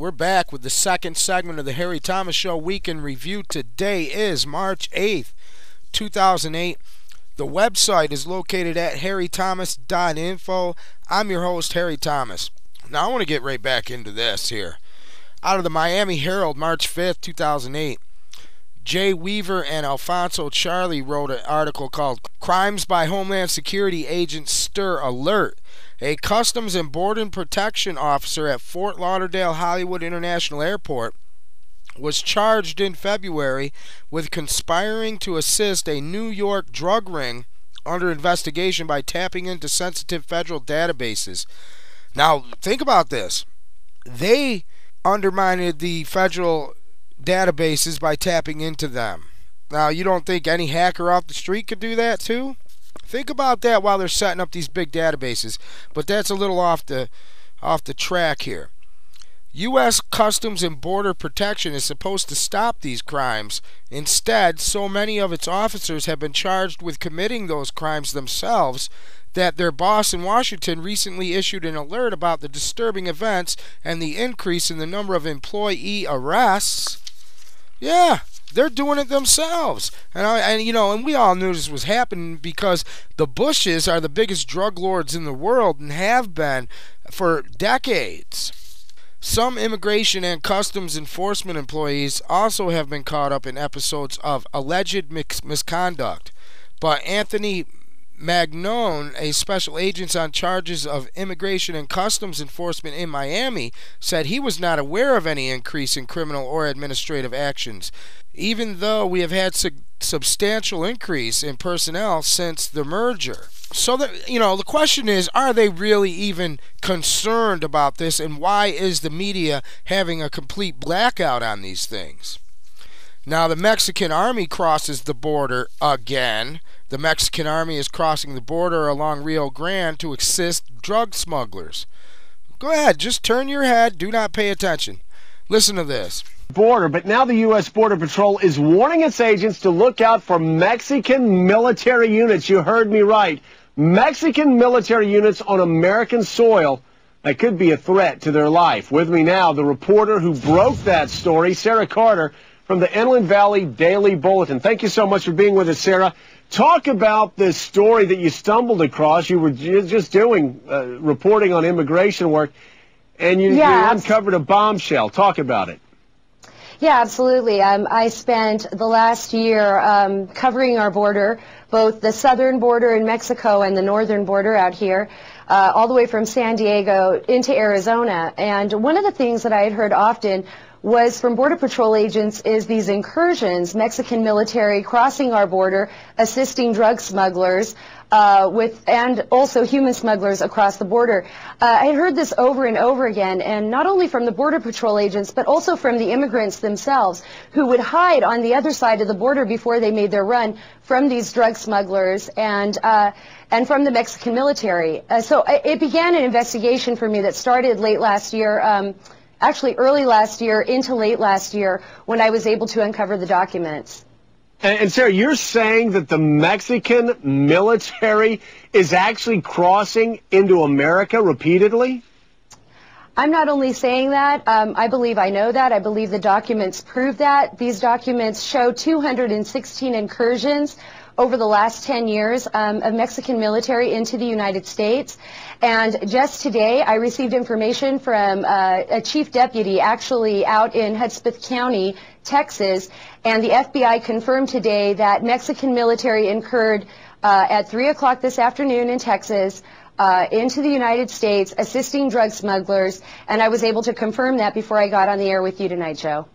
We're back with the second segment of the Harry Thomas Show Week in Review. Today is March 8th, 2008. The website is located at harrythomas.info. I'm your host, Harry Thomas. Now I want to get right back into this here. Out of the Miami Herald, March 5th, 2008. Jay Weaver and Alfonso Charlie wrote an article called Crimes by Homeland Security Agents Stir Alert. A Customs and Border Protection officer at Fort Lauderdale Hollywood International Airport was charged in February with conspiring to assist a New York drug ring under investigation by tapping into sensitive federal databases. Now, think about this. They undermined the federal databases by tapping into them. Now, you don't think any hacker off the street could do that too? Think about that while they're setting up these big databases. But that's a little off the track here. U.S. Customs and Border Protection is supposed to stop these crimes. Instead, so many of its officers have been charged with committing those crimes themselves that their boss in Washington recently issued an alert about the disturbing events and the increase in the number of employee arrests. Yeah, they're doing it themselves. And we all knew this was happening because the Bushes are the biggest drug lords in the world and have been for decades. Some immigration and customs enforcement employees also have been caught up in episodes of alleged misconduct. But Anthony Magnone, a special agent on charges of immigration and customs enforcement in Miami, said he was not aware of any increase in criminal or administrative actions, even though we have had substantial increase in personnel since the merger. So the question is, are they really even concerned about this, and why is the media having a complete blackout on these things? Now, the Mexican army crosses the border again. The Mexican army is crossing the border along Rio Grande to assist drug smugglers. Go ahead, just turn your head, do not pay attention. Listen to this. Border, but now the U.S. Border Patrol is warning its agents to look out for Mexican military units. You heard me right. Mexican military units on American soil that could be a threat to their life. With me now, the reporter who broke that story, Sarah Carter, from the Inland Valley Daily Bulletin. Thank you so much for being with us, Sarah. Talk about this story that you stumbled across. You were just doing reporting on immigration work, and you uncovered a bombshell. Talk about it. Yeah, absolutely. I spent the last year covering our border, both the southern border in Mexico and the northern border out here, all the way from San Diego into Arizona. And one of the things that I had heard often was from Border Patrol agents is these incursions, Mexican military crossing our border, assisting drug smugglers, and also human smugglers across the border. I heard this over and over again, and not only from the Border Patrol agents, but also from the immigrants themselves, who would hide on the other side of the border before they made their run from these drug smugglers and from the Mexican military. So it began an investigation for me that started late last year, actually early last year into late last year, when I was able to uncover the documents. And Sarah, you're saying that the Mexican military is actually crossing into America repeatedly? I'm not only saying that. I believe I know that. I believe the documents prove that. These documents show 216 incursions over the last 10 years of Mexican military into the United States. And just today, I received information from a chief deputy actually out in Hudspeth County, Texas, and the FBI confirmed today that Mexican military incurred at 3 o'clock this afternoon in Texas into the United States, assisting drug smugglers, and I was able to confirm that before I got on the air with you tonight, Joe.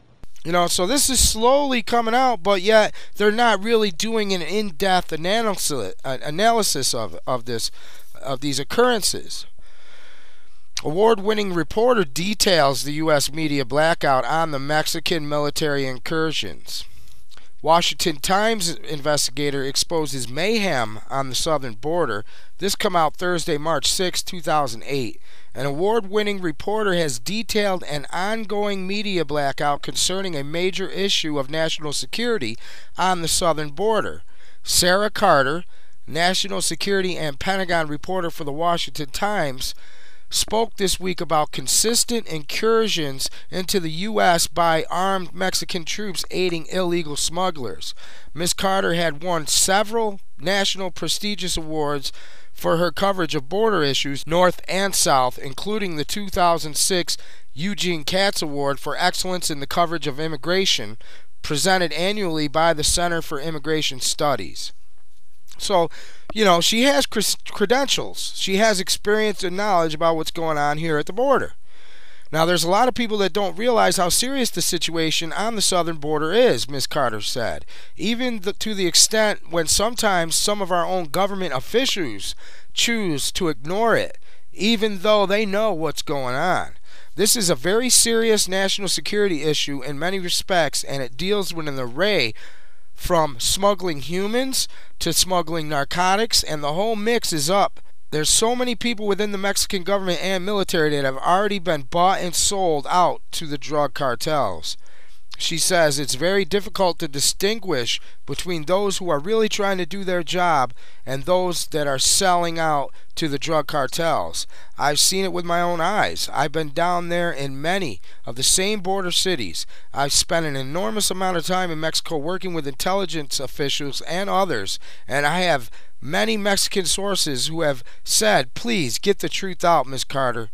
So this is slowly coming out, but yet they're not really doing an in-depth analysis of these occurrences. Award-winning reporter details the U.S. media blackout on the Mexican military incursions. Washington Times investigator exposes mayhem on the southern border. This come out Thursday, March 6, 2008. An award-winning reporter has detailed an ongoing media blackout concerning a major issue of national security on the southern border. Sarah Carter, national security and Pentagon reporter for the Washington Times, spoke this week about consistent incursions into the U.S. by armed Mexican troops aiding illegal smugglers. Ms. Carter had won several national prestigious awards for her coverage of border issues, north and south, including the 2006 Eugene Katz Award for Excellence in the Coverage of Immigration, presented annually by the Center for Immigration Studies. So, you know, she has credentials. She has experience and knowledge about what's going on here at the border. Now, there's a lot of people that don't realize how serious the situation on the southern border is, Ms. Carter said, even to the extent when sometimes some of our own government officials choose to ignore it, even though they know what's going on. This is a very serious national security issue in many respects, and it deals with an array from smuggling humans to smuggling narcotics, and the whole mix is up. There's so many people within the Mexican government and military that have already been bought and sold out to the drug cartels. She says it's very difficult to distinguish between those who are really trying to do their job and those that are selling out to the drug cartels. I've seen it with my own eyes. I've been down there in many of the same border cities. I've spent an enormous amount of time in Mexico working with intelligence officials and others, and I have many Mexican sources who have said, please get the truth out, Ms. Carter.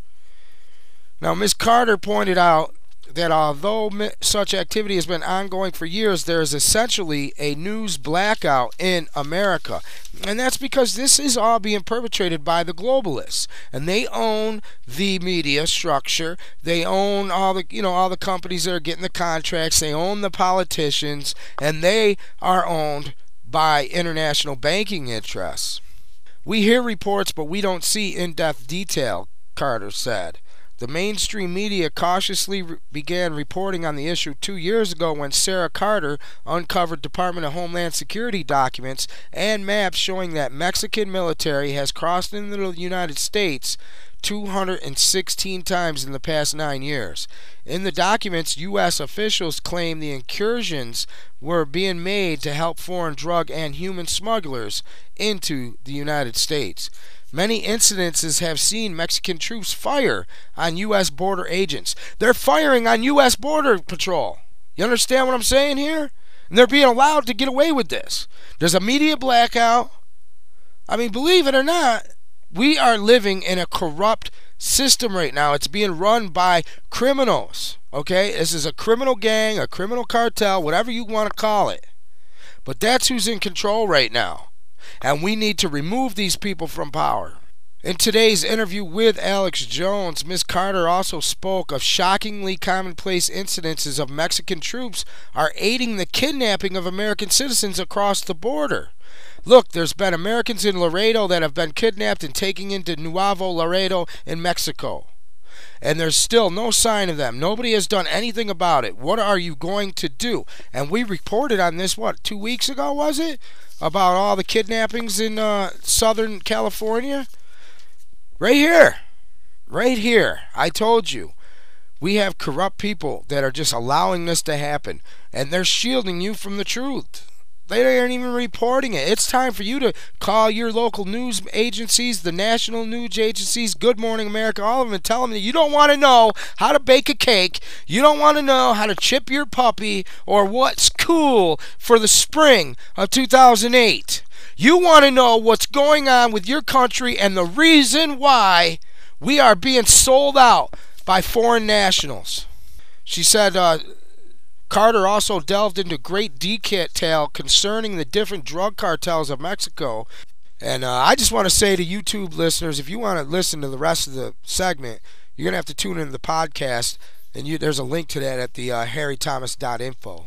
Now, Ms. Carter pointed out that although such activity has been ongoing for years, there is essentially a news blackout in America. And that's because this is all being perpetrated by the globalists. And they own the media structure. They own all the companies that are getting the contracts. They own the politicians. And they are owned by international banking interests. We hear reports, but we don't see in-depth detail, Carter said. The mainstream media cautiously began reporting on the issue 2 years ago when Sarah Carter uncovered Department of Homeland Security documents and maps showing that Mexican military has crossed into the United States 216 times in the past 9 years. In the documents, U.S. officials claim the incursions were being made to help foreign drug and human smugglers into the United States. Many incidences have seen Mexican troops fire on U.S. border agents. They're firing on U.S. Border Patrol. You understand what I'm saying here? And they're being allowed to get away with this. There's a media blackout. I mean, believe it or not, we are living in a corrupt system right now. It's being run by criminals. Okay? This is a criminal gang, a criminal cartel, whatever you want to call it. But that's who's in control right now. And we need to remove these people from power. In today's interview with Alex Jones, Ms. Carter also spoke of shockingly commonplace incidences of Mexican troops are aiding the kidnapping of American citizens across the border. Look, there's been Americans in Laredo that have been kidnapped and taken into Nuevo Laredo in Mexico. And there's still no sign of them. Nobody has done anything about it. What are you going to do? And we reported on this, 2 weeks ago, was it? About all the kidnappings in Southern California? Right here. Right here. I told you. We have corrupt people that are just allowing this to happen. And they're shielding you from the truth. They aren't even reporting it. It's time for you to call your local news agencies, the national news agencies, Good Morning America, all of them, and tell them that you don't want to know how to bake a cake, you don't want to know how to chip your puppy, or what's cool for the spring of 2008. You want to know what's going on with your country and the reason why we are being sold out by foreign nationals. She said, Carter also delved into great detail concerning the different drug cartels of Mexico. And I just want to say to YouTube listeners, if you want to listen to the rest of the segment, you're going to have to tune into the podcast. And there's a link to that at the harrythomas.info.